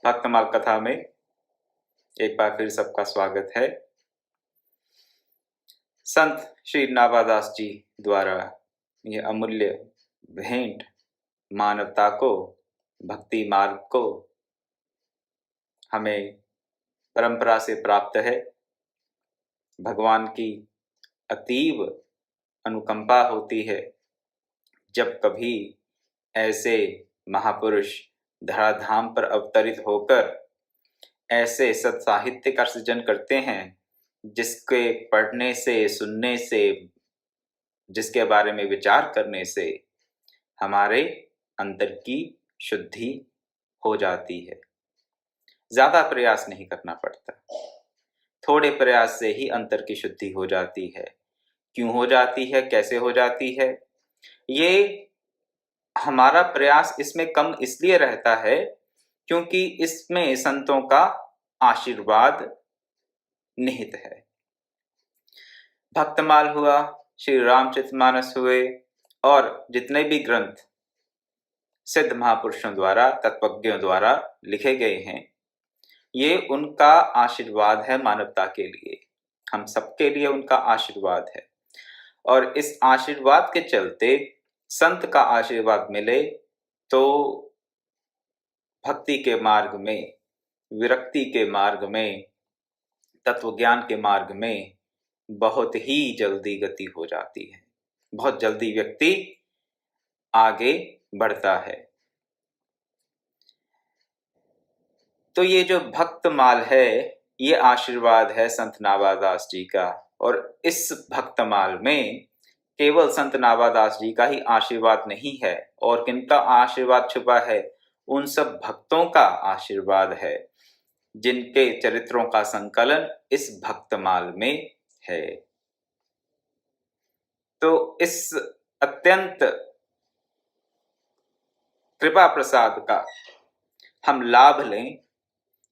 भक्तमाल कथा में एक बार फिर सबका स्वागत है। संत श्री नावादास जी द्वारा ये अमूल्य भेंट मानवता को, भक्ति मार्ग को हमें परंपरा से प्राप्त है। भगवान की अतीव अनुकंपा होती है जब कभी ऐसे महापुरुष धराधाम पर अवतरित होकर ऐसे सत्साहित्य का सृजन करते हैं जिसके पढ़ने से, सुनने से, जिसके बारे में विचार करने से हमारे अंतर की शुद्धि हो जाती है। ज्यादा प्रयास नहीं करना पड़ता, थोड़े प्रयास से ही अंतर की शुद्धि हो जाती है। क्यों हो जाती है, कैसे हो जाती है? ये हमारा प्रयास इसमें कम इसलिए रहता है क्योंकि इसमें संतों का आशीर्वाद निहित है। भक्तमाल हुआ, श्री रामचरितमानस हुए और जितने भी ग्रंथ सिद्ध महापुरुषों द्वारा, तत्वज्ञों द्वारा लिखे गए हैं, ये उनका आशीर्वाद है मानवता के लिए, हम सबके लिए उनका आशीर्वाद है। और इस आशीर्वाद के चलते संत का आशीर्वाद मिले तो भक्ति के मार्ग में, विरक्ति के मार्ग में, तत्वज्ञान के मार्ग में बहुत ही जल्दी गति हो जाती है, बहुत जल्दी व्यक्ति आगे बढ़ता है। तो ये जो भक्तमाल है, ये आशीर्वाद है संत नावादास जी का। और इस भक्तमाल में केवल संत नावादास जी का ही आशीर्वाद नहीं है, और किनका आशीर्वाद छुपा है? उन सब भक्तों का आशीर्वाद है जिनके चरित्रों का संकलन इस भक्तमाल में है। तो इस अत्यंत कृपा प्रसाद का हम लाभ लें,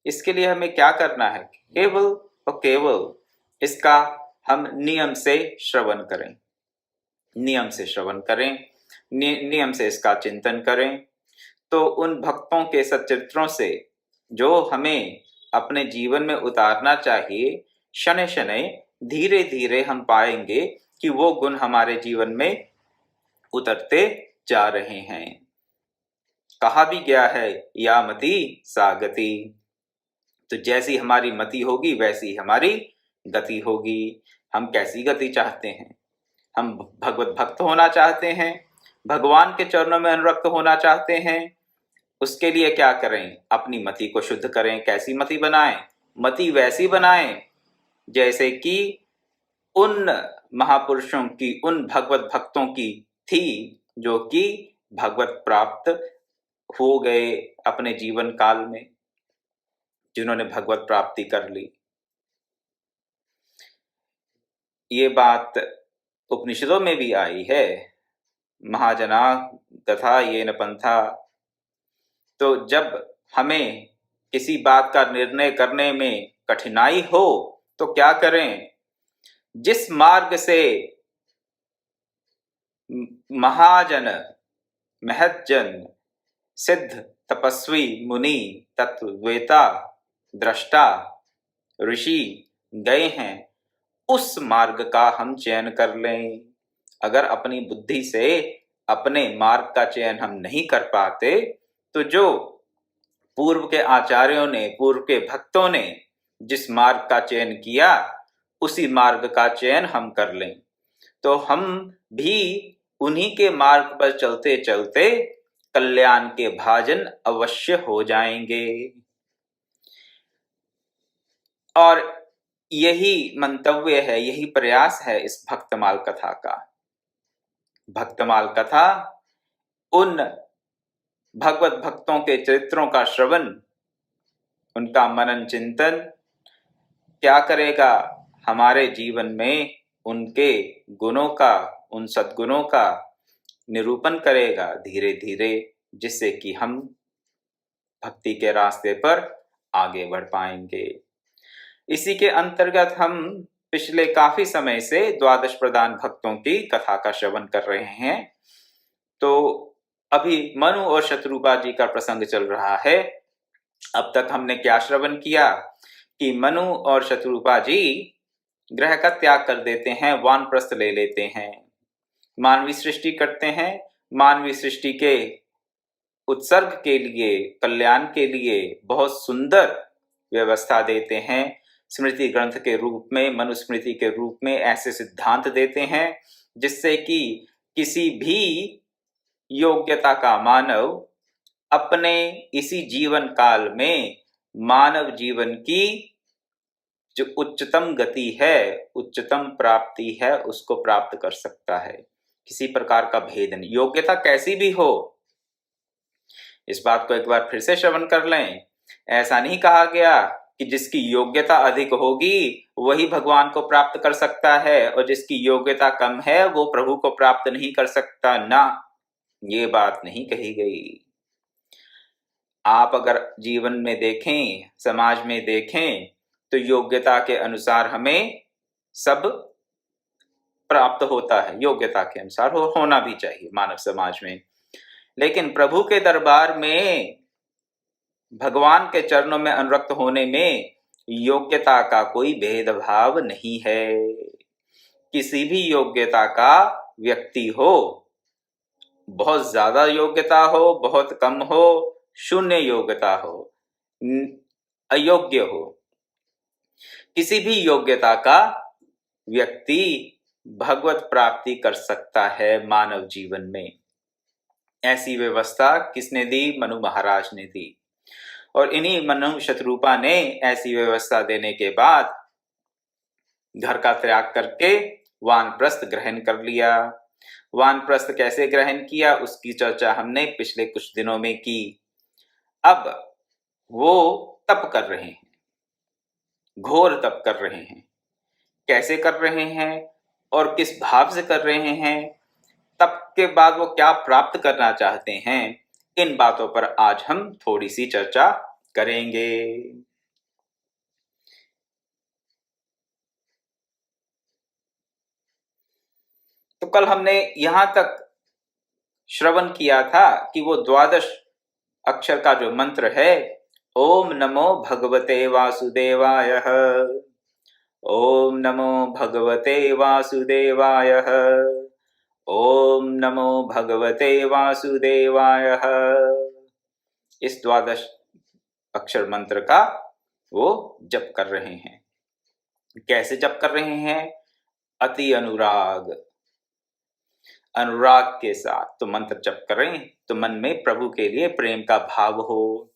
इसके लिए हमें क्या करना है? केवल और केवल इसका हम नियम से श्रवण करें, नियम से श्रवण करें, नियम से इसका चिंतन करें। तो उन भक्तों के सच्चरित्रों से जो हमें अपने जीवन में उतारना चाहिए, शनै शनै धीरे धीरे हम पाएंगे कि वो गुण हमारे जीवन में उतरते जा रहे हैं। कहा भी गया है, या मति सा गति। तो जैसी हमारी मति होगी वैसी हमारी गति होगी। हम कैसी गति चाहते हैं? हम भगवत भक्त होना चाहते हैं, भगवान के चरणों में अनुरक्त होना चाहते हैं। उसके लिए क्या करें? अपनी मति को शुद्ध करें। कैसी मति बनाएं? मति वैसी बनाएं जैसे कि उन महापुरुषों की, उन भगवत भक्तों की थी जो कि भगवत प्राप्त हो गए अपने जीवन काल में, जिन्होंने भगवत प्राप्ति कर ली। ये बात उपनिषदों में भी आई है, महाजना तथा ये न पंथा। तो जब हमें किसी बात का निर्णय करने में कठिनाई हो तो क्या करें? जिस मार्ग से महाजन, महज्जन, सिद्ध, तपस्वी, मुनि, तत्ववेता, दृष्टा, ऋषि गए हैं, उस मार्ग का हम चयन कर लें। अगर अपनी बुद्धि से अपने मार्ग का चयन हम नहीं कर पाते तो जो पूर्व के आचार्यों ने, पूर्व के भक्तों ने जिस मार्ग का चयन किया उसी मार्ग का चयन हम कर लें, तो हम भी उन्हीं के मार्ग पर चलते चलते कल्याण के भाजन अवश्य हो जाएंगे। और यही मंतव्य है, यही प्रयास है इस भक्तमाल कथा का। भक्तमाल कथा उन भगवत भक्तों के चरित्रों का श्रवण, उनका मनन चिंतन क्या करेगा? हमारे जीवन में उनके गुणों का, उन सद्गुणों का निरूपण करेगा धीरे धीरे, जिससे कि हम भक्ति के रास्ते पर आगे बढ़ पाएंगे। इसी के अंतर्गत हम पिछले काफी समय से द्वादश प्रधान भक्तों की कथा का श्रवण कर रहे हैं। तो अभी मनु और शत्रुपा जी का प्रसंग चल रहा है। अब तक हमने क्या श्रवण किया कि मनु और शत्रुपा जी ग्रह का त्याग कर देते हैं, वानप्रस्थ ले लेते हैं, मानवीय सृष्टि करते हैं, मानवीय सृष्टि के उत्सर्ग के लिए, कल्याण के लिए बहुत सुंदर व्यवस्था देते हैं। स्मृति ग्रंथ के रूप में, मनुस्मृति के रूप में ऐसे सिद्धांत देते हैं जिससे कि किसी भी योग्यता का मानव अपने इसी जीवन काल में मानव जीवन की जो उच्चतम गति है, उच्चतम प्राप्ति है, उसको प्राप्त कर सकता है। किसी प्रकार का भेद नहीं, योग्यता कैसी भी हो। इस बात को एक बार फिर से श्रवण कर लें। ऐसा नहीं कहा गया कि जिसकी योग्यता अधिक होगी वही भगवान को प्राप्त कर सकता है और जिसकी योग्यता कम है वो प्रभु को प्राप्त नहीं कर सकता। ना, ये बात नहीं कही गई। आप अगर जीवन में देखें, समाज में देखें, तो योग्यता के अनुसार हमें सब प्राप्त होता है, योग्यता के अनुसार होना भी चाहिए मानव समाज में। लेकिन प्रभु के दरबार में, भगवान के चरणों में अनुरक्त होने में योग्यता का कोई भेदभाव नहीं है। किसी भी योग्यता का व्यक्ति हो, बहुत ज्यादा योग्यता हो, बहुत कम हो, शून्य योग्यता हो, अयोग्य हो, किसी भी योग्यता का व्यक्ति भगवत प्राप्ति कर सकता है मानव जीवन में। ऐसी व्यवस्था किसने दी? मनु महाराज ने दी। और इन्हीं मनु शत्रुपा ने ऐसी व्यवस्था देने के बाद घर का त्याग करके वानप्रस्थ ग्रहण कर लिया। वानप्रस्थ कैसे ग्रहण किया उसकी चर्चा हमने पिछले कुछ दिनों में की। अब वो तप कर रहे हैं, घोर तप कर रहे हैं। कैसे कर रहे हैं और किस भाव से कर रहे हैं, तप के बाद वो क्या प्राप्त करना चाहते हैं, इन बातों पर आज हम थोड़ी सी चर्चा करेंगे। तो कल हमने यहां तक श्रवण किया था कि वो द्वादश अक्षर का जो मंत्र है, ओम नमो भगवते वासुदेवाय, ओम नमो भगवते वासुदेवाय, ओम नमो भगवते वासुदेवाय, इस द्वादश अक्षर मंत्र का वो जप कर रहे हैं। कैसे जप कर रहे हैं? अति अनुराग, अनुराग के साथ तो मंत्र जप करें तो मन में प्रभु के लिए प्रेम का भाव हो,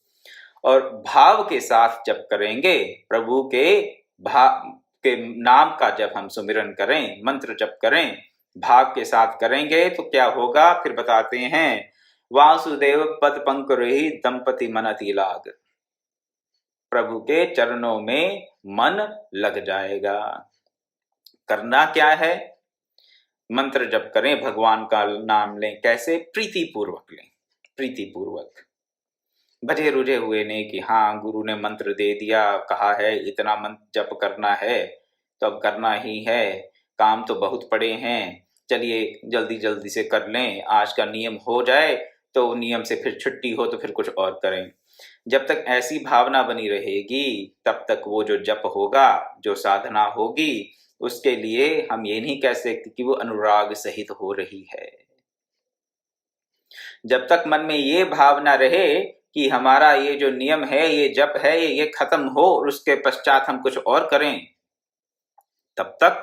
और भाव के साथ जप करेंगे, प्रभु के भाव के नाम का जब हम सुमिरन करें, मंत्र जप करें, भाव के साथ करेंगे तो क्या होगा फिर बताते हैं। वासुदेव पद पंकरुहि दंपति मन अति लाग, प्रभु के चरणों में मन लग जाएगा। करना क्या है? मंत्र जप करें, भगवान का नाम लें। कैसे? प्रीति पूर्वक लें, प्रीति पूर्वक। भजे रुझे हुए ने कि हाँ गुरु ने मंत्र दे दिया, कहा है इतना मंत्र जप करना है तो अब करना ही है, काम तो बहुत पड़े हैं, चलिए जल्दी जल्दी से कर लें, आज का नियम हो जाए तो नियम से फिर छुट्टी हो तो फिर कुछ और करें। जब तक ऐसी भावना बनी रहेगी तब तक वो जो जप होगा, जो साधना होगी, उसके लिए हम ये नहीं कह सकते कि वो अनुराग सहित हो रही है। जब तक मन में ये भावना रहे कि हमारा ये जो नियम है, ये जप है, ये खत्म हो और उसके पश्चात हम कुछ और करें, तब तक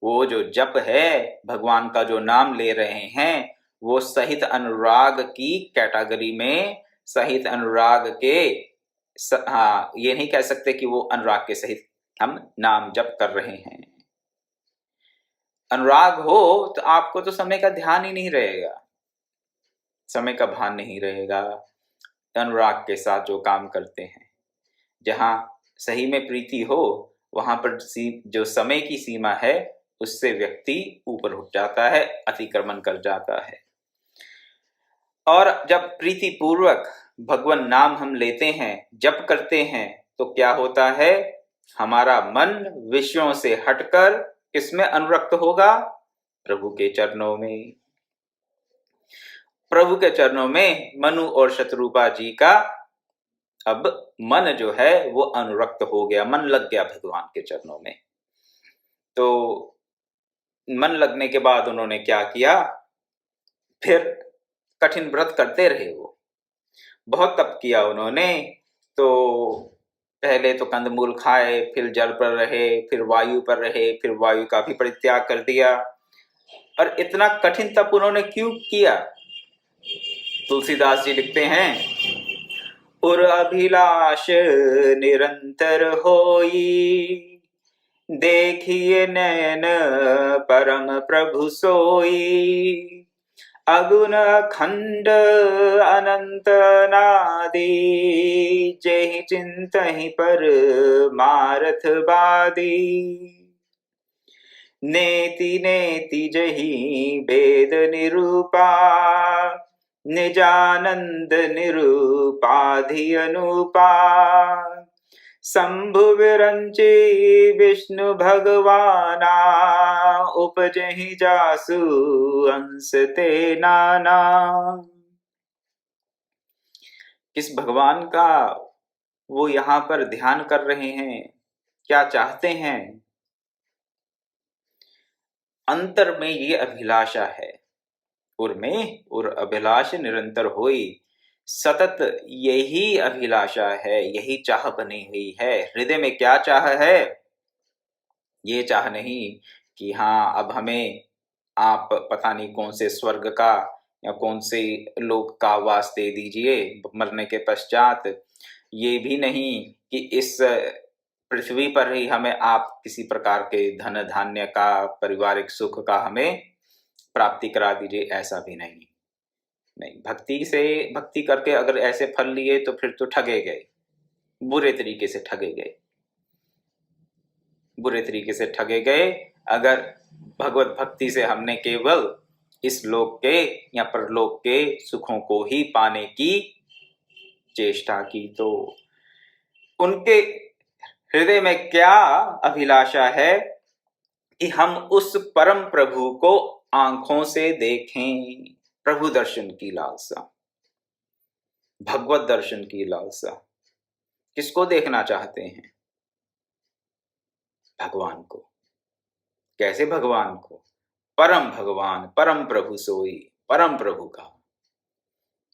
वो जो जप है, भगवान का जो नाम ले रहे हैं, वो सहित अनुराग की कैटेगरी में, सहित अनुराग के हाँ, ये नहीं कह सकते कि वो अनुराग के सहित हम नाम जप कर रहे हैं। अनुराग हो तो आपको तो समय का ध्यान ही नहीं रहेगा, समय का भान नहीं रहेगा। अनुराग के साथ जो काम करते हैं, जहां सही में प्रीति हो वहां पर जो समय की सीमा है उससे व्यक्ति ऊपर उठ जाता है, अतिक्रमण कर जाता है। और जब प्रीति पूर्वक भगवान नाम हम लेते हैं, जप करते हैं, तो क्या होता है? हमारा मन विषयों से हटकर किसमें अनुरक्त होगा? प्रभु के चरणों में। प्रभु के चरणों में मनु और शत्रुपा जी का अब मन जो है वो अनुरक्त हो गया, मन लग गया भगवान के चरणों में। तो मन लगने के बाद उन्होंने क्या किया, फिर कठिन व्रत करते रहे। वो बहुत तप किया उन्होंने। तो पहले तो कंदमूल खाए, फिर जल पर रहे, फिर वायु पर रहे, फिर वायु का भी परित्याग कर दिया। और इतना कठिन तप उन्होंने क्यों किया? तुलसीदास जी लिखते हैं, उर अभिलाष निरंतर होई, देखिए नयन परम प्रभु सोई, अगुण अखंड अनंत नादि, जेहि चिंतहि पर मारथ बादी, नेति नेति जहि भेद निरूपा, निजानंद निरूपाधि अनुपा, शंभु विरंची विष्णु भगवाना, उपजहि जासु अंश ते नाना। किस भगवान का वो यहाँ पर ध्यान कर रहे हैं, क्या चाहते हैं? अंतर में ये अभिलाषा है, उर में उर अभिलाष निरंतर होई, सतत यही अभिलाषा है, यही चाह बनी हुई है। हृदय में क्या चाह है? ये चाह नहीं कि हाँ अब हमें आप पता नहीं कौन से स्वर्ग का या कौन से लोक का वास दे दीजिए मरने के पश्चात। ये भी नहीं कि इस पृथ्वी पर ही हमें आप किसी प्रकार के धन धान्य का, पारिवारिक सुख का हमें प्राप्ति करा दीजिए, ऐसा भी नहीं। नहीं, भक्ति करके अगर ऐसे फल लिए तो फिर तो ठगे गए, बुरे तरीके से ठगे गए, बुरे तरीके से ठगे गए। अगर भगवत भक्ति से हमने केवल इस लोक के या परलोक के सुखों को ही पाने की चेष्टा की, तो उनके हृदय में क्या अभिलाषा है कि हम उस परम प्रभु को आंखों से देखें। प्रभु दर्शन की लालसा, भगवत दर्शन की लालसा। किसको देखना चाहते हैं? भगवान को। कैसे भगवान को? परम भगवान, परम प्रभु सोई, परम प्रभु का,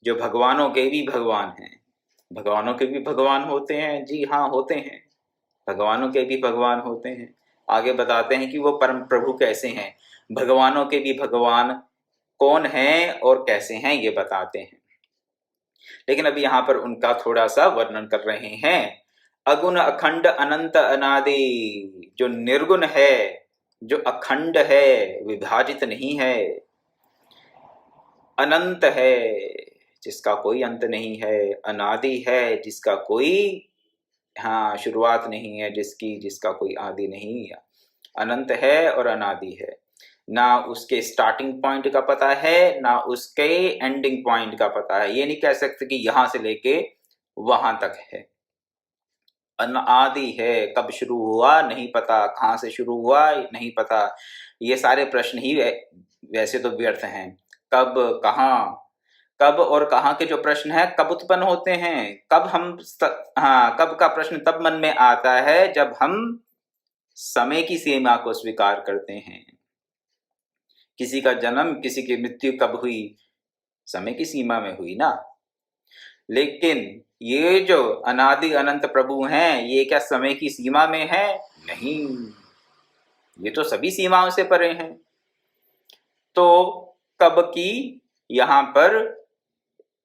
जो भगवानों के भी भगवान हैं। भगवानों के भी भगवान होते हैं, जी हाँ होते हैं, भगवानों के भी भगवान होते हैं। आगे बताते हैं कि वो परम प्रभु कैसे हैं, भगवानों के भी भगवान कौन हैं और कैसे हैं, ये बताते हैं। लेकिन अभी यहाँ पर उनका थोड़ा सा वर्णन कर रहे हैं। अगुण अखंड अनंत अनादि, जो निर्गुण है, जो अखंड है, विभाजित नहीं है, अनंत है, जिसका कोई अंत नहीं है, अनादि है, जिसका कोई हाँ शुरुआत नहीं है, जिसका कोई आदि नहीं, अनंत है और अनादि है। ना उसके स्टार्टिंग पॉइंट का पता है, ना उसके एंडिंग पॉइंट का पता है। ये नहीं कह सकते कि यहां से लेके वहां तक है। अनादि है, कब शुरू हुआ नहीं पता, कहाँ से शुरू हुआ नहीं पता। ये सारे प्रश्न ही वैसे तो व्यर्थ हैं। कब, कहाँ, कब और कहाँ के जो प्रश्न है कब उत्पन्न होते हैं, कब का प्रश्न तब मन में आता है जब हम समय की सीमा को स्वीकार करते हैं। किसी का जन्म, किसी की मृत्यु कब हुई? समय की सीमा में हुई ना। लेकिन ये जो अनादि अनंत प्रभु हैं, ये क्या समय की सीमा में है? नहीं, ये तो सभी सीमाओं से परे हैं। तो कब की यहां पर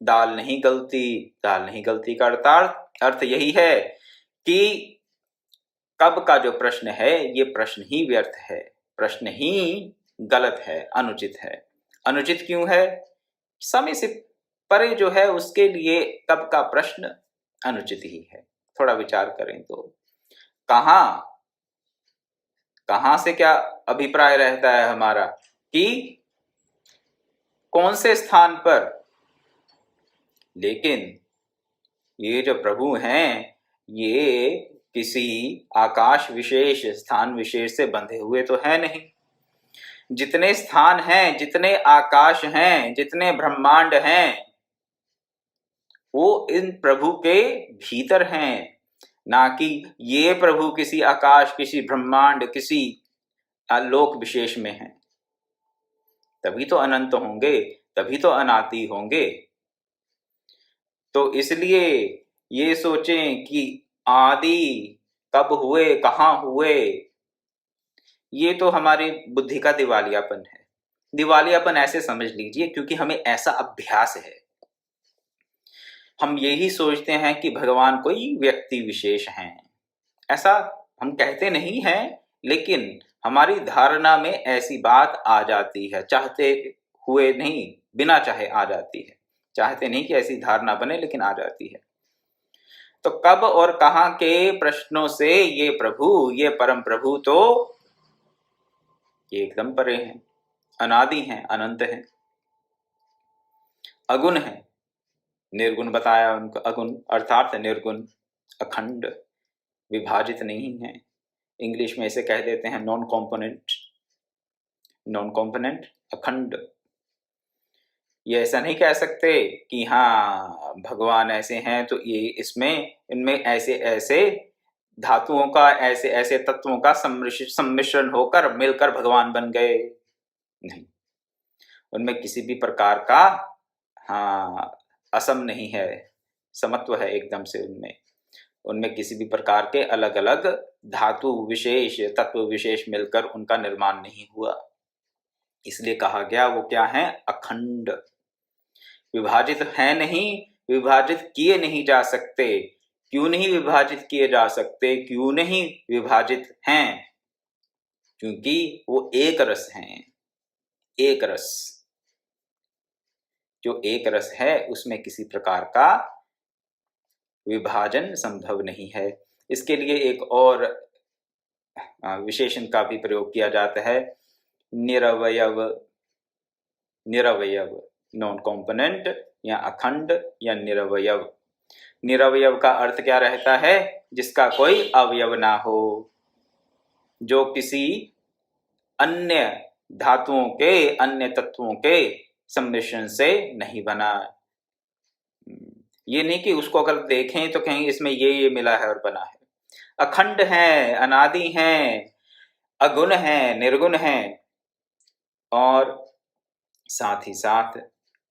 दाल नहीं गलती। दाल नहीं गलती का अर्थ यही है कि कब का जो प्रश्न है, ये प्रश्न ही व्यर्थ है, प्रश्न ही गलत है, अनुचित है। अनुचित क्यों है? समय से परे जो है उसके लिए कब का प्रश्न अनुचित ही है। थोड़ा विचार करें तो कहां कहां से क्या अभिप्राय रहता है हमारा कि कौन से स्थान पर। लेकिन ये जो प्रभु हैं, ये किसी आकाश विशेष, स्थान विशेष से बंधे हुए तो है नहीं। जितने स्थान हैं, जितने आकाश हैं, जितने ब्रह्मांड हैं, वो इन प्रभु के भीतर हैं, ना कि ये प्रभु किसी आकाश, किसी ब्रह्मांड, किसी लोक विशेष में हैं। तभी तो अनंत होंगे, तभी तो अनादि होंगे। तो इसलिए ये सोचें कि आदि कब हुए, कहाँ हुए, ये तो हमारी बुद्धि का दिवालियापन है। दिवालियापन ऐसे समझ लीजिए क्योंकि हमें ऐसा अभ्यास है। हम यही सोचते हैं कि भगवान कोई व्यक्ति विशेष हैं। ऐसा हम कहते नहीं हैं, लेकिन हमारी धारणा में ऐसी बात आ जाती है, चाहते हुए नहीं, बिना चाहे आ जाती है। चाहते नहीं कि ऐसी धारणा बने, लेकिन आ जाती है। तो कब और कहां के प्रश्नों से ये प्रभु, ये परम प्रभु तो ये एकदम परे हैं, अनादि हैं, अनंत हैं, अगुण हैं। निर्गुण बताया उनको, अगुण अर्थात निर्गुण, अखंड, विभाजित नहीं है। इंग्लिश में इसे कह देते हैं नॉन कॉम्पोनेंट, नॉन कॉम्पोनेंट, अखंड। ये ऐसा नहीं कह सकते कि हाँ भगवान ऐसे हैं तो ये इसमें इनमें ऐसे ऐसे धातुओं का, ऐसे ऐसे तत्वों का सम्मिश्रण होकर मिलकर भगवान बन गए। नहीं, उनमें किसी भी प्रकार का हाँ असम नहीं है, समत्व है एकदम से उनमें। उनमें किसी भी प्रकार के अलग अलग धातु विशेष, तत्व विशेष मिलकर उनका निर्माण नहीं हुआ। इसलिए कहा गया वो क्या है, अखंड। विभाजित है नहीं, विभाजित किए नहीं जा सकते। क्यों नहीं विभाजित किए जा सकते, क्यों नहीं विभाजित हैं? क्योंकि वो एक रस हैं। एक रस, जो एक रस है उसमें किसी प्रकार का विभाजन संभव नहीं है। इसके लिए एक और विशेषण का भी प्रयोग किया जाता है, निरवयव। निरवयव, नॉन कॉम्पोनेंट या अखंड या निरवयव। निरवयव का अर्थ क्या रहता है, जिसका कोई अवयव ना हो, जो किसी अन्य धातुओं के, अन्य तत्वों के सम्मिश्रण से नहीं बना। ये नहीं कि उसको अगर देखें तो कहीं इसमें ये मिला है और बना है। अखंड है, अनादि है, अगुण है, निर्गुण है, और साथ ही साथ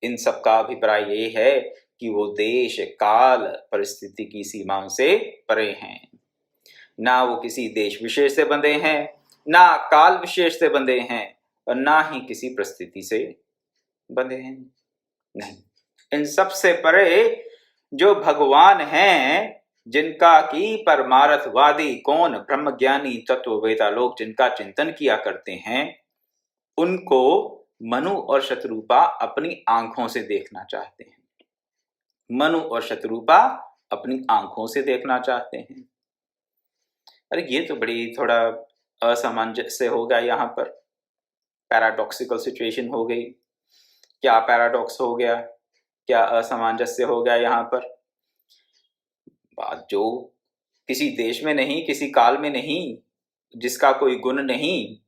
इन सब का अभिप्राय ये है कि वो देश काल परिस्थिति की सीमाओं से परे हैं। ना वो किसी देश विशेष से बंधे हैं, ना काल विशेष से बंधे हैं, और ना ही किसी परिस्थिति से बंधे हैं। नहीं, इन सब से परे जो भगवान हैं, जिनका की परमार्थवादी कौन, ब्रह्मज्ञानी तत्ववेता लोग जिनका चिंतन किया करते हैं, उनको मनु और शत्रुपा अपनी आंखों से देखना चाहते हैं। मनु और शत्रुपा अपनी आंखों से देखना चाहते हैं। अरे ये तो बड़ी थोड़ा असामंजस्य हो गया, यहाँ पर पैराडॉक्सिकल सिचुएशन हो गई। क्या पैराडॉक्स हो गया, क्या असामंजस्य हो गया यहाँ पर? बात जो किसी देश में नहीं, किसी काल में नहीं, जिसका कोई गुण नहीं,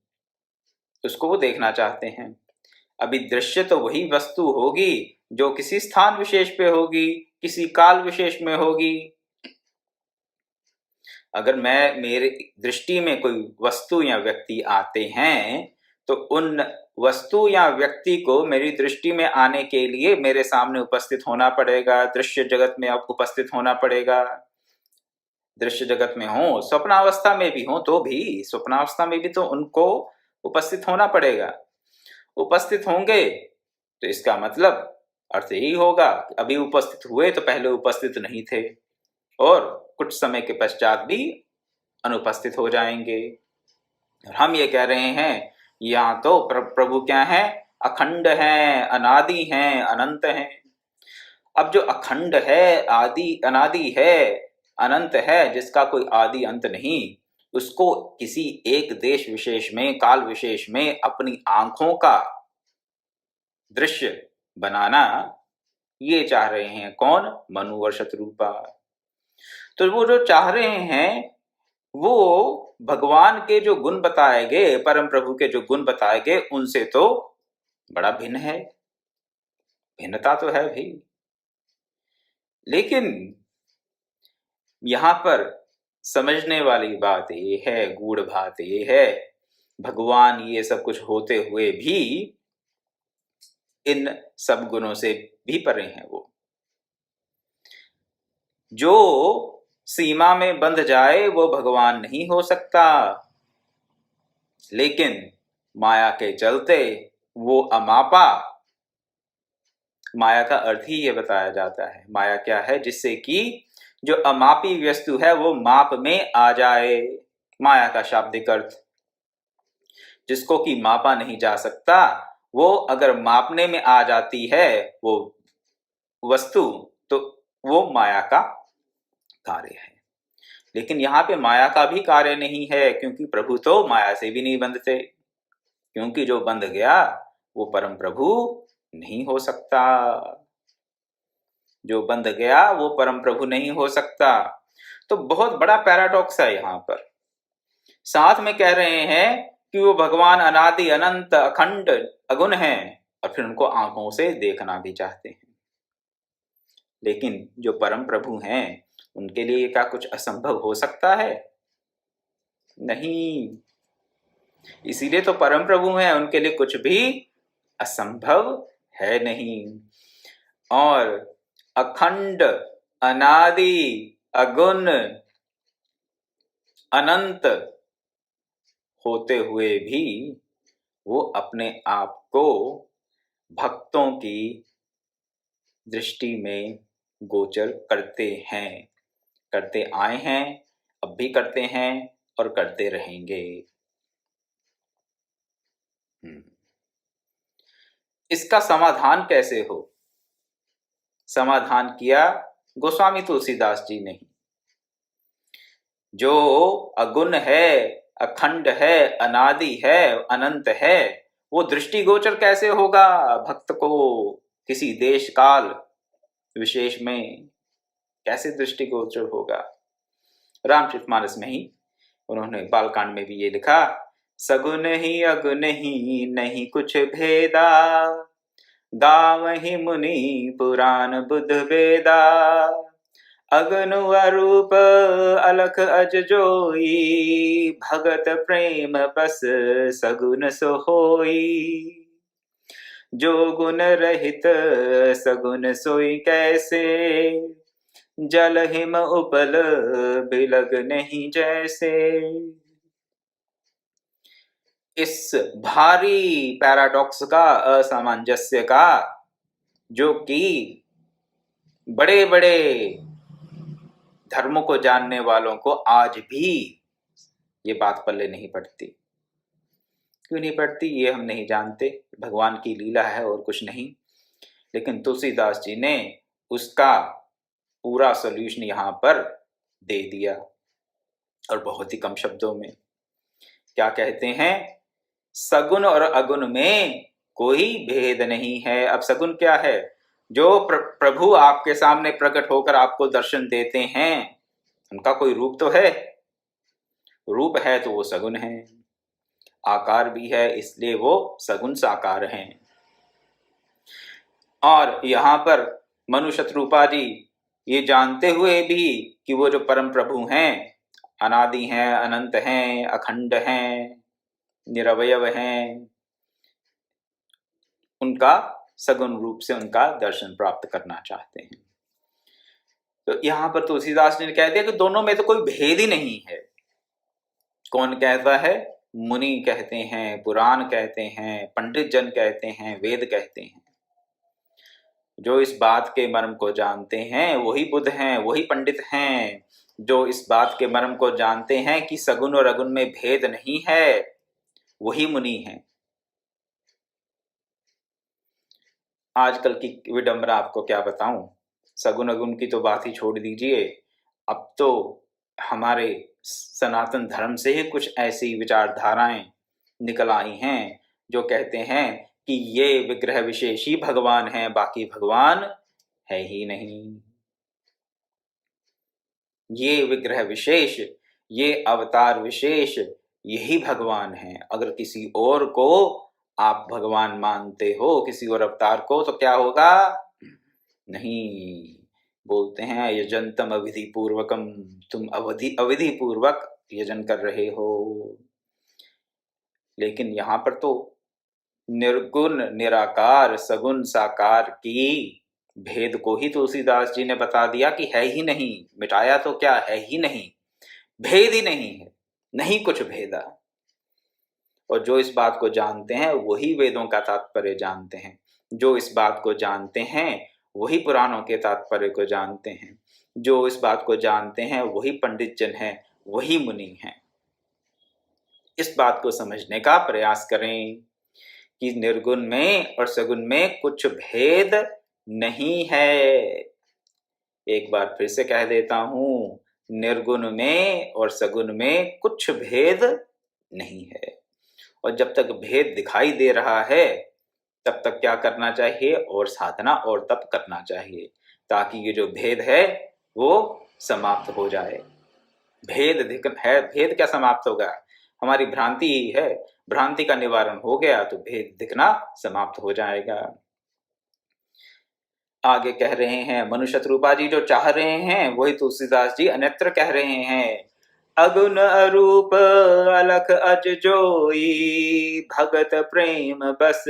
उसको वो देखना चाहते हैं। अभी दृश्य तो वही वस्तु होगी जो किसी स्थान विशेष पे होगी, किसी काल विशेष में होगी। अगर मेरे दृष्टि में कोई वस्तु या व्यक्ति आते हैं, तो उन वस्तु या व्यक्ति को मेरी दृष्टि में आने के लिए मेरे सामने उपस्थित होना पड़ेगा, दृश्य जगत में अब उपस्थित होना पड़ेगा। दृश्य जगत में हो, स्वप्नावस्था में भी हो तो भी, स्वप्नावस्था में भी तो उनको उपस्थित होना पड़ेगा। उपस्थित होंगे तो इसका मतलब अर्थ यही होगा कि अभी उपस्थित हुए तो पहले उपस्थित नहीं थे, और कुछ समय के पश्चात भी अनुपस्थित हो जाएंगे। और हम ये कह रहे हैं यहाँ तो प्रभु क्या है, अखंड हैं, अनादि हैं, अनंत हैं। अब जो अखंड है, आदि अनादि है, अनंत है, जिसका कोई आदि अंत नहीं, उसको किसी एक देश विशेष में, काल विशेष में अपनी आंखों का दृश्य बनाना, ये चाह रहे हैं कौन, मनु और शत्रुपा। तो वो जो चाह रहे हैं वो भगवान के जो गुण बताए गए, परम प्रभु के जो गुण बताए गए, उनसे तो बड़ा भिन्न है। भिन्नता तो है भाई। लेकिन यहां पर समझने वाली बात ये है, गूढ़ बात ये है, भगवान ये सब कुछ होते हुए भी इन सब गुणों से भी परे हैं। वो जो सीमा में बंध जाए वो भगवान नहीं हो सकता, लेकिन माया के चलते वो अमापा, माया का अर्थ ही ये बताया जाता है। माया क्या है? जिससे कि जो अमापी वस्तु है वो माप में आ जाए। माया का शाब्दिक अर्थ, जिसको कि मापा नहीं जा सकता, वो अगर मापने में आ जाती है वो वस्तु, तो वो माया का कार्य है। लेकिन यहाँ पे माया का भी कार्य नहीं है, क्योंकि प्रभु तो माया से भी नहीं बंधते, क्योंकि जो बंध गया वो परम प्रभु नहीं हो सकता। जो बंध गया वो परम प्रभु नहीं हो सकता। तो बहुत बड़ा पैराडॉक्स है यहाँ पर। साथ में कह रहे हैं कि वो भगवान अनादि अनंत अखंड अगुण हैं, और फिर उनको आंखों से देखना भी चाहते हैं। लेकिन जो परम प्रभु हैं उनके लिए क्या कुछ असंभव हो सकता है? नहीं। इसीलिए तो परम प्रभु हैं, उनके लिए कुछ भी असंभव है नहीं। और अखंड अनादि अगुण अनंत होते हुए भी वो अपने आप को भक्तों की दृष्टि में गोचर करते हैं, करते आए हैं, अब भी करते हैं और करते रहेंगे। इसका समाधान कैसे हो? समाधान किया गोस्वामी तुलसीदास जी ने। जो अगुण है, अखंड है, अनादि है, अनंत है, वो दृष्टिगोचर कैसे होगा भक्त को? किसी देश काल विशेष में कैसे दृष्टिगोचर होगा? रामचरितमानस में ही उन्होंने बालकांड में भी ये लिखा, सगुन ही अगुन ही नहीं कुछ भेदा, गावहि मुनि पुराण बुध वेदा, अगनु अरूप अलख अज जोई, भगत प्रेम बस सगुन सो होई, जो गुण रहित सगुन सोई कैसे, जल हिम उपल बिलग नहीं जैसे। इस भारी पैराडॉक्स का, असामंजस्य का, जो कि बड़े बड़े धर्मों को जानने वालों को आज भी ये बात पल्ले नहीं पड़ती। क्यों नहीं पड़ती ये हम नहीं जानते, भगवान की लीला है और कुछ नहीं। लेकिन तुलसीदास जी ने उसका पूरा सॉल्यूशन यहाँ पर दे दिया, और बहुत ही कम शब्दों में। क्या कहते हैं? सगुण और अगुण में कोई भेद नहीं है। अब सगुण क्या है? जो प्रभु आपके सामने प्रकट होकर आपको दर्शन देते हैं, उनका कोई रूप तो है। रूप है तो वो सगुण है, आकार भी है, इसलिए वो सगुण साकार हैं। और यहाँ पर मनु शत्रुपा जी ये जानते हुए भी कि वो जो परम प्रभु हैं, अनादि हैं, अनंत हैं, अखंड हैं, निरवयव हैं, उनका सगुण रूप से उनका दर्शन प्राप्त करना चाहते हैं। तो यहाँ पर तुलसीदास ने कह दिया कि दोनों में तो कोई भेद ही नहीं है। कौन कहता है? मुनि कहते हैं, पुराण कहते हैं, पंडित जन कहते हैं, वेद कहते हैं। जो इस बात के मर्म को जानते हैं वही बुद्ध हैं, वही पंडित हैं। जो इस बात के मर्म को जानते हैं कि सगुण और अगुण में भेद नहीं है, वही मुनि हैं। आजकल की विडंबना आपको क्या बताऊं, सगुण अगुण की तो बात ही छोड़ दीजिए। अब तो हमारे सनातन धर्म से ही कुछ ऐसी विचारधाराएं निकल आई हैं जो कहते हैं कि ये विग्रह विशेष ही भगवान हैं, बाकी भगवान है ही नहीं। ये विग्रह विशेष, ये अवतार विशेष, यही भगवान हैं। अगर किसी और को आप भगवान मानते हो, किसी और अवतार को, तो क्या होगा? नहीं, बोलते हैं यजंतम अविधि पूर्वकम, तुम अविधि पूर्वक यजन कर रहे हो। लेकिन यहां पर तो निर्गुण निराकार सगुण साकार की भेद को ही तुलसीदास जी ने बता दिया कि है ही नहीं। मिटाया तो क्या, है ही नहीं, भेद ही नहीं है, नहीं कुछ भेदा। और जो इस बात को जानते हैं वही वेदों का तात्पर्य जानते हैं, जो इस बात को जानते हैं वही पुराणों के तात्पर्य को जानते हैं, जो इस बात को जानते हैं वही पंडित जन हैं, वही मुनि हैं। इस बात को समझने का प्रयास करें कि निर्गुण में और सगुण में कुछ भेद नहीं है। एक बार फिर से कह देता हूं, निर्गुण में और सगुण में कुछ भेद नहीं है। और जब तक भेद दिखाई दे रहा है तब तक क्या करना चाहिए, और साधना और तप करना चाहिए, ताकि ये जो भेद है वो समाप्त हो जाए। भेद है, भेद क्या समाप्त होगा, हमारी भ्रांति ही है। भ्रांति का निवारण हो गया तो भेद दिखना समाप्त हो जाएगा। आगे कह रहे हैं मनुष्य रूपा जी जो चाह रहे हैं वही तुलसीदास जी अन्यत्र कह रहे हैं। अगुण अरूप अलख अज जोई, भगत प्रेम बस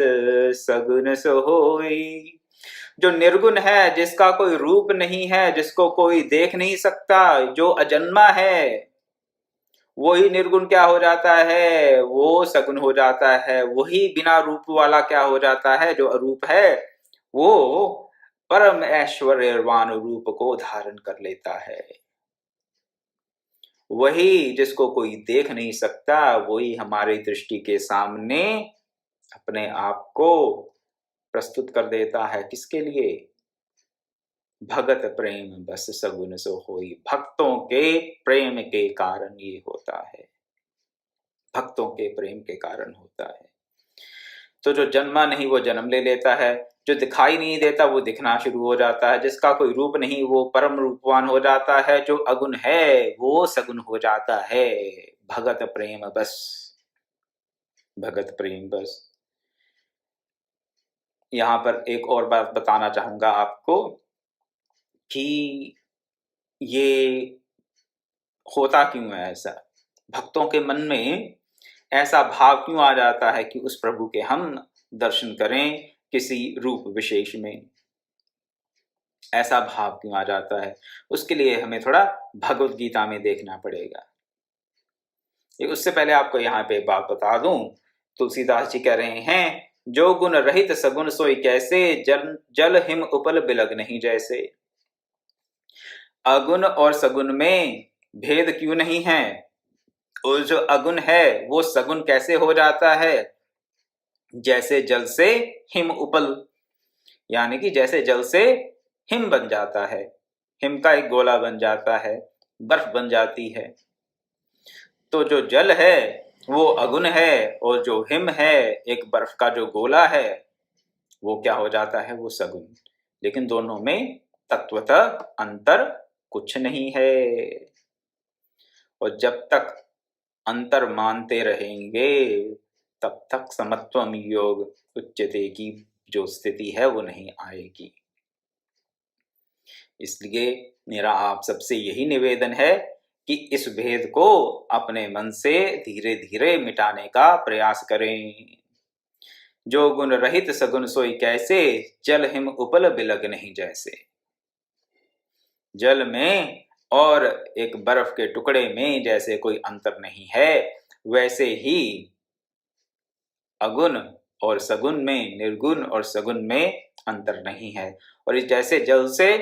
सगुन सोई। जो निर्गुण है, जिसका कोई रूप नहीं है, जिसको कोई देख नहीं सकता, जो अजन्मा है, वही निर्गुण क्या हो जाता है, वो सगुण हो जाता है। वही बिना रूप वाला क्या हो जाता है, जो अरूप है वो परम ऐश्वर्यवान रूप को धारण कर लेता है। वही जिसको कोई देख नहीं सकता, वही हमारी दृष्टि के सामने अपने आप को प्रस्तुत कर देता है। किसके लिए, भगत प्रेम बस सगुन सो होई। भक्तों के प्रेम के कारण ये होता है, भक्तों के प्रेम के कारण होता है। तो जो जन्मा नहीं वो जन्म ले लेता है, जो दिखाई नहीं देता वो दिखना शुरू हो जाता है, जिसका कोई रूप नहीं वो परम रूपवान हो जाता है, जो अगुण है वो सगुण हो जाता है। भगत प्रेम बस, भगत प्रेम बस। यहां पर एक और बात बताना चाहूंगा आपको कि ये होता क्यों है ऐसा, भक्तों के मन में ऐसा भाव क्यों आ जाता है कि उस प्रभु के हम दर्शन करें किसी रूप विशेष में, ऐसा भाव क्यों आ जाता है। उसके लिए हमें थोड़ा भगवत गीता में देखना पड़ेगा। उससे पहले आपको यहाँ पे एक बात बता दूं, तुलसीदास जी कह रहे हैं जो गुण रहित सगुण सोई कैसे, जल हिम उपल बिलग नहीं जैसे। अगुण और सगुण में भेद क्यों नहीं है, और जो अगुण है वो सगुण कैसे हो जाता है, जैसे जल से हिम उपल, यानी कि जैसे जल से हिम बन जाता है, हिम का एक गोला बन जाता है, बर्फ बन जाती है। तो जो जल है वो अगुण है, और जो हिम है एक बर्फ का जो गोला है वो क्या हो जाता है, वो सगुण। लेकिन दोनों में तत्वतः अंतर कुछ नहीं है। और जब तक अंतर मानते रहेंगे तब तक समत्वम योग उच्चते की जो स्थिति है वो नहीं आएगी। इसलिए मेरा आप सबसे यही निवेदन है कि इस भेद को अपने मन से धीरे धीरे मिटाने का प्रयास करें। जो गुण रहित सगुण सोई कैसे, जल हिम उपल बिलग नहीं जैसे। जल में और एक बर्फ के टुकड़े में जैसे कोई अंतर नहीं है, वैसे ही अगुण और सगुण में, निर्गुण और सगुण में अंतर नहीं है। और जैसे जल से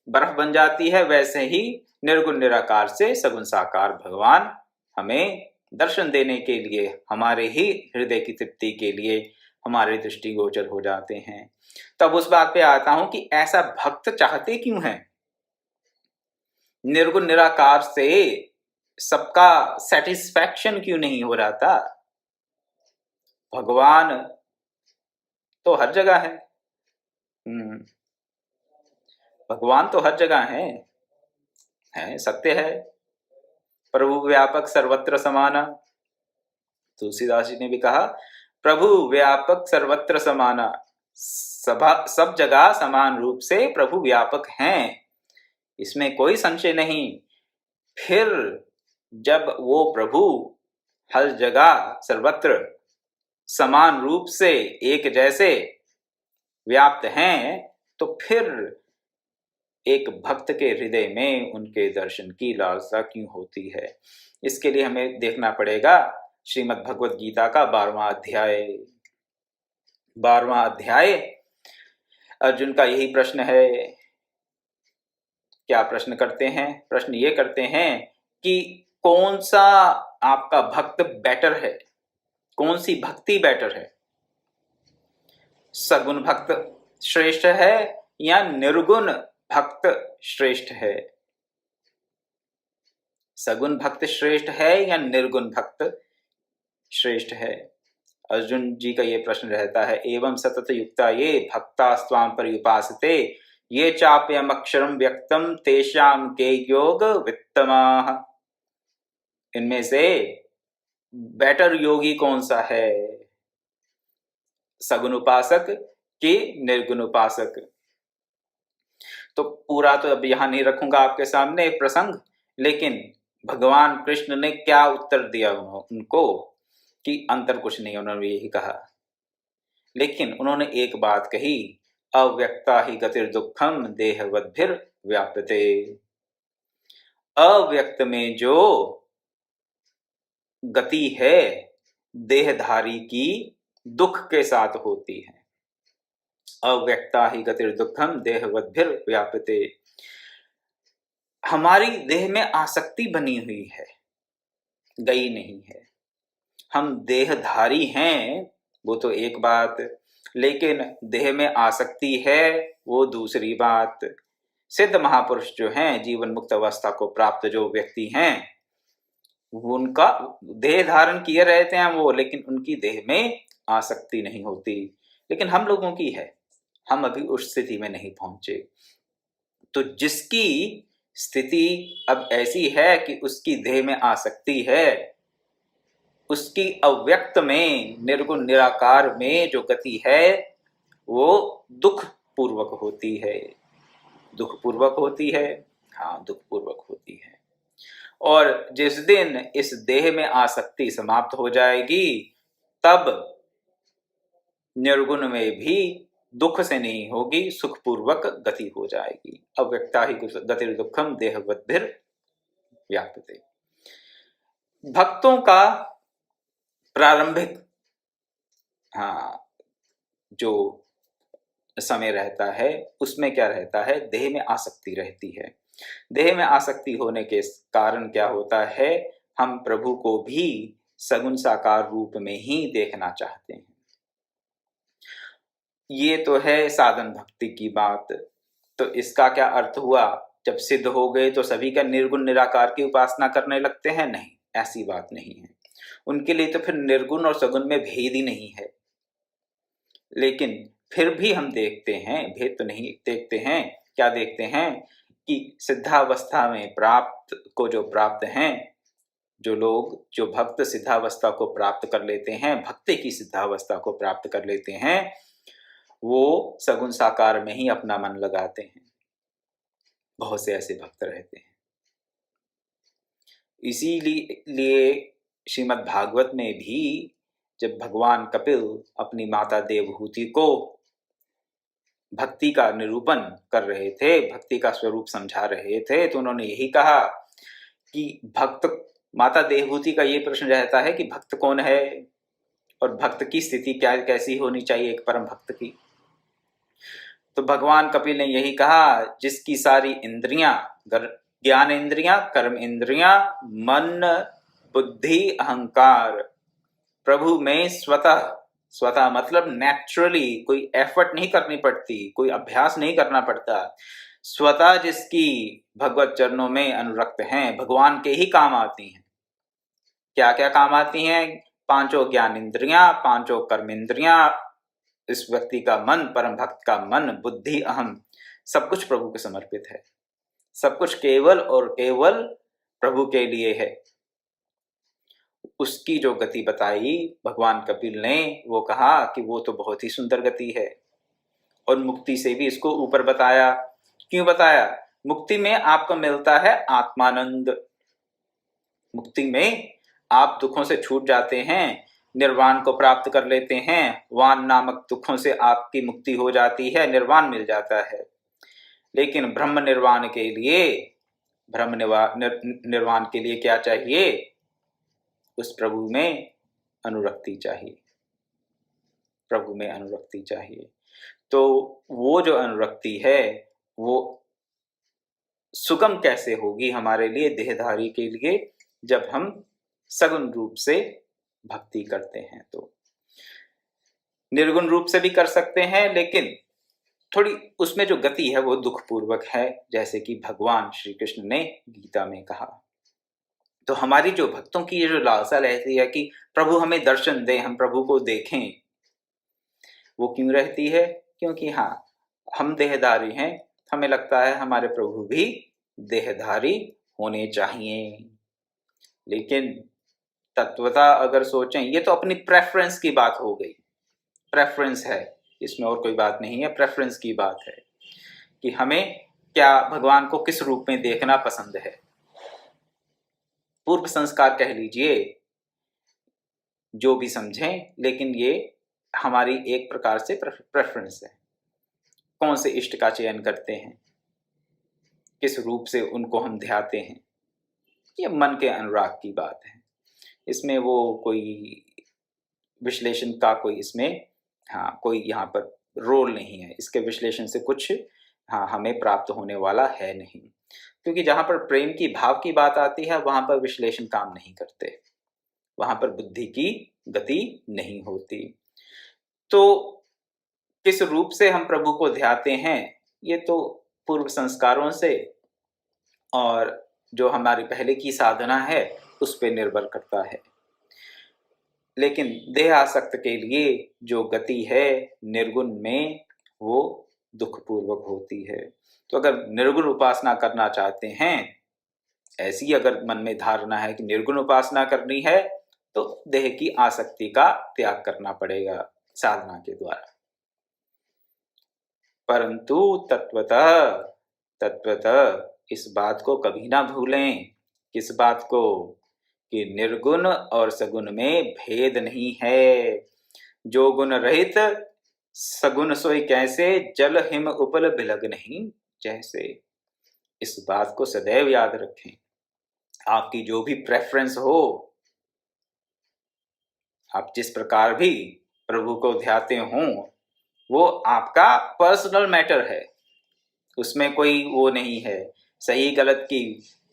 बर्फ बन जाती है वैसे ही निर्गुण निराकार से सगुण साकार भगवान हमें दर्शन देने के लिए, हमारे ही हृदय की तृप्ति के लिए हमारे दृष्टिगोचर हो जाते हैं। तब उस बात पे आता हूं कि ऐसा भक्त चाहते क्यों हैं, निर्गुण निराकार से सबका सेटिस्फैक्शन क्यों नहीं हो जाता। भगवान तो हर जगह है, भगवान तो हर जगह है, सत्य है। प्रभु व्यापक सर्वत्र समाना, तुलसीदास जी ने भी कहा प्रभु व्यापक सर्वत्र समाना, सब जगह समान रूप से प्रभु व्यापक हैं। इसमें कोई संशय नहीं। फिर जब वो प्रभु हर जगह सर्वत्र समान रूप से एक जैसे व्याप्त हैं, तो फिर एक भक्त के हृदय में उनके दर्शन की लालसा क्यों होती है? इसके लिए हमें देखना पड़ेगा श्रीमद् भगवत गीता का 12वां अध्याय। अर्जुन का यही प्रश्न है। क्या प्रश्न करते हैं? प्रश्न ये करते हैं कि कौन सा आपका भक्त बेटर है, कौन सी भक्ति बेटर है? सगुण भक्त श्रेष्ठ है या निर्गुण भक्त श्रेष्ठ है? सगुण भक्त श्रेष्ठ है या निर्गुण भक्त श्रेष्ठ है? अर्जुन जी का ये प्रश्न रहता है। एवं सतत युक्ता ये भक्ता स्वाम पर्युपासते ये चाप्यम अक्षरम व्यक्तम तेषाम के योग वित्तमाः। इनमें से बेटर योगी कौन सा है, सगुण उपासक कि निर्गुण उपासक? तो पूरा तो अब यहां नहीं रखूंगा आपके सामने एक प्रसंग, लेकिन भगवान कृष्ण ने क्या उत्तर दिया उनको कि अंतर कुछ नहीं, उन्होंने यही कहा। लेकिन उन्होंने एक बात कही, अव्यक्ता ही गतिर दुखम देहवद्भिर व्याप्यते। अव्यक्त में जो गति है देहधारी की दुख के साथ होती है। अव्यक्ता ही गतिर दुखम देहवद्भिर व्याप्यते। हमारी देह में आसक्ति बनी हुई है, गई नहीं है। हम देहधारी हैं वो तो एक बात, लेकिन देह में आसक्ति है वो दूसरी बात। सिद्ध महापुरुष जो हैं, जीवन मुक्त अवस्था को प्राप्त जो व्यक्ति हैं, उनका देह धारण किए रहते हैं वो, लेकिन उनकी देह में आसक्ति नहीं होती। लेकिन हम लोगों की है, हम अभी उस स्थिति में नहीं पहुंचे। तो जिसकी स्थिति अब ऐसी है कि उसकी देह में आसक्ति है, उसकी अव्यक्त में निर्गुण निराकार में जो गति है वो दुख पूर्वक होती है। दुख पूर्वक होती है, हाँ, दुख पूर्वक होती है। और जिस दिन इस देह में आसक्ति समाप्त हो जाएगी, तब निर्गुण में भी दुख से नहीं होगी, सुखपूर्वक गति हो जाएगी। अव्यक्ता ही गतिर दुखम देहवद्भिर व्याप्यते। भक्तों का प्रारंभिक जो समय रहता है उसमें क्या रहता है, देह में आसक्ति रहती है। देह में आसक्ति होने के कारण क्या होता है, हम प्रभु को भी सगुण साकार रूप में ही देखना चाहते हैं। ये तो है साधन भक्ति की बात। तो इसका क्या अर्थ हुआ, जब सिद्ध हो गए तो सभी का निर्गुण निराकार की उपासना करने लगते हैं? नहीं, ऐसी बात नहीं है। उनके लिए तो फिर निर्गुण और सगुण में भेद ही नहीं है। लेकिन फिर भी हम देखते हैं, भेद तो नहीं देखते हैं, क्या देखते हैं कि सिद्धावस्था में प्राप्त को जो प्राप्त हैं, जो लोग, जो भक्त सिद्धावस्था को प्राप्त कर लेते हैं, भक्ति की सिद्धावस्था को प्राप्त कर लेते हैं, वो सगुण साकार में ही अपना मन लगाते हैं। बहुत से ऐसे भक्त रहते हैं। इसीलिए श्रीमद् भागवत में भी जब भगवान कपिल अपनी माता देवहूति को भक्ति का निरूपण कर रहे थे, भक्ति का स्वरूप समझा रहे थे, तो उन्होंने यही कहा कि भक्त, माता देवहूति का ये प्रश्न रहता है कि भक्त कौन है और भक्त की स्थिति क्या, कैसी होनी चाहिए एक परम भक्त की। तो भगवान कपिल ने यही कहा, जिसकी सारी इंद्रियां, ज्ञान इंद्रियां, कर्म इंद्रियां, मन, बुद्धि, अहंकार प्रभु में स्वतः मतलब नेचुरली, कोई एफर्ट नहीं करनी पड़ती, कोई अभ्यास नहीं करना पड़ता, स्वतः जिसकी भगवत चरणों में अनुरक्त हैं, भगवान के ही काम आती हैं। क्या क्या काम आती हैं? पांचों ज्ञान इंद्रियां, पांचों कर्म इंद्रियां, इस व्यक्ति का मन, परम भक्त का मन, बुद्धि, अहम, सब कुछ प्रभु के समर्पित है। सब कुछ केवल और केवल प्रभु के लिए है। उसकी जो गति बताई भगवान कपिल ने, वो कहा कि वो तो बहुत ही सुंदर गति है, और मुक्ति से भी इसको ऊपर बताया। क्यों बताया? मुक्ति में आपको मिलता है आत्मानंद। मुक्ति में आप दुखों से छूट जाते हैं, निर्वाण को प्राप्त कर लेते हैं। वान नामक दुखों से आपकी मुक्ति हो जाती है, निर्वाण मिल जाता है। लेकिन ब्रह्म निर्वाण के लिए, निर्वाण के लिए क्या चाहिए? उस प्रभु में अनुरक्ति चाहिए, प्रभु में अनुरक्ति चाहिए। तो वो जो अनुरक्ति है वो सुगम कैसे होगी हमारे लिए, देहधारी के लिए, जब हम सगुण रूप से भक्ति करते हैं। तो निर्गुण रूप से भी कर सकते हैं, लेकिन थोड़ी उसमें जो गति है वो दुखपूर्वक है, जैसे कि भगवान श्री कृष्ण ने गीता में कहा। तो हमारी जो भक्तों की ये जो लालसा रहती है कि प्रभु हमें दर्शन दें, हम प्रभु को देखें, वो क्यों रहती है? क्योंकि हाँ, हम देहधारी हैं, हमें लगता है हमारे प्रभु भी देहधारी होने चाहिए। लेकिन तत्वता अगर सोचें, ये तो अपनी प्रेफरेंस की बात हो गई, प्रेफरेंस है, इसमें और कोई बात नहीं है, प्रेफरेंस की बात है कि हमें क्या भगवान को किस रूप में देखना पसंद है। पूर्व संस्कार कह लीजिए, जो भी समझें, लेकिन ये हमारी एक प्रकार से प्रेफरेंस है। कौन से इष्ट का चयन करते हैं, किस रूप से उनको हम ध्याते हैं, ये मन के अनुराग की बात है। इसमें वो कोई विश्लेषण का कोई इसमें कोई यहाँ पर रोल नहीं है, इसके विश्लेषण से कुछ हमें प्राप्त होने वाला है नहीं। क्योंकि जहाँ पर प्रेम की भाव की बात आती है वहाँ पर विश्लेषण काम नहीं करते, वहाँ पर बुद्धि की गति नहीं होती। तो किस रूप से हम प्रभु को ध्याते हैं, ये तो पूर्व संस्कारों से और जो हमारी पहले की साधना है उस पर निर्भर करता है। लेकिन देह आसक्त के लिए जो गति है निर्गुण में, वो दुखपूर्वक होती है। तो अगर निर्गुण उपासना करना चाहते हैं, ऐसी अगर मन में धारणा है कि निर्गुण उपासना करनी है, तो देह की आसक्ति का त्याग करना पड़ेगा साधना के द्वारा। परंतु तत्वतः इस बात को कभी ना भूलें। किस बात को? कि निर्गुण और सगुण में भेद नहीं है। जो गुण रहित सगुण सोई कैसे, जल हिम उपल बिलग नहीं जैसे। इस बात को सदैव याद रखें। आपकी जो भी प्रेफरेंस हो, आप जिस प्रकार भी प्रभु को ध्याते हों, वो आपका पर्सनल मैटर है, उसमें कोई वो नहीं है, सही गलत की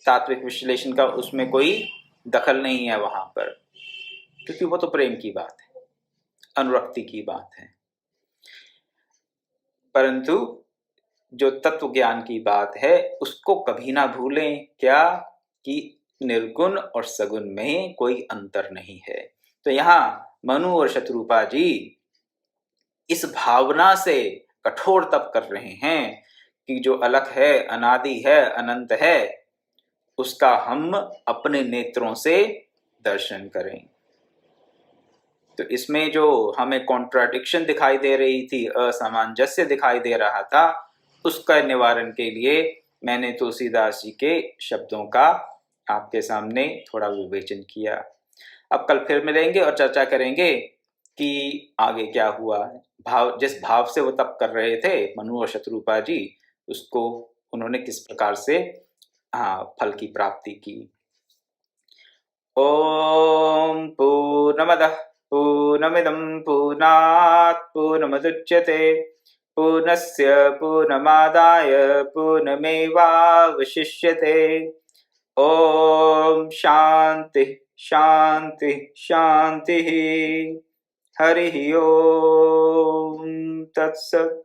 तात्विक विश्लेषण का उसमें कोई दखल नहीं है वहां पर, क्योंकि वो तो प्रेम की बात है, अनुरक्ति की बात है। परंतु जो तत्व ज्ञान की बात है उसको कभी ना भूलें। क्या? कि निर्गुण और सगुण में कोई अंतर नहीं है। तो यहाँ मनु और शत्रुपा जी इस भावना से कठोर तप कर रहे हैं कि जो अलग है, अनादि है, अनंत है, उसका हम अपने नेत्रों से दर्शन करें। तो इसमें जो हमें कॉन्ट्राडिक्शन दिखाई दे रही थी, असामंजस्य दिखाई दे रहा था, उसका निवारण के लिए मैंने तुलसीदास जी के शब्दों का आपके सामने थोड़ा विवेचन किया। अब कल फिर मिलेंगे और चर्चा करेंगे कि आगे क्या हुआ। जिस भाव से वो तप कर रहे थे मनु और शत्रुपा जी, उसको उन्होंने किस प्रकार से फल की प्राप्ति की। ओम पूर्णमदः पूर्णमिदं पूर्णात् पूर्णमुदच्यते पूर्णस्य पूर्णमादाय पूर्णमेवावशिष्यते। ओम शांति शांति शांति। हरि ओम तत्सत्।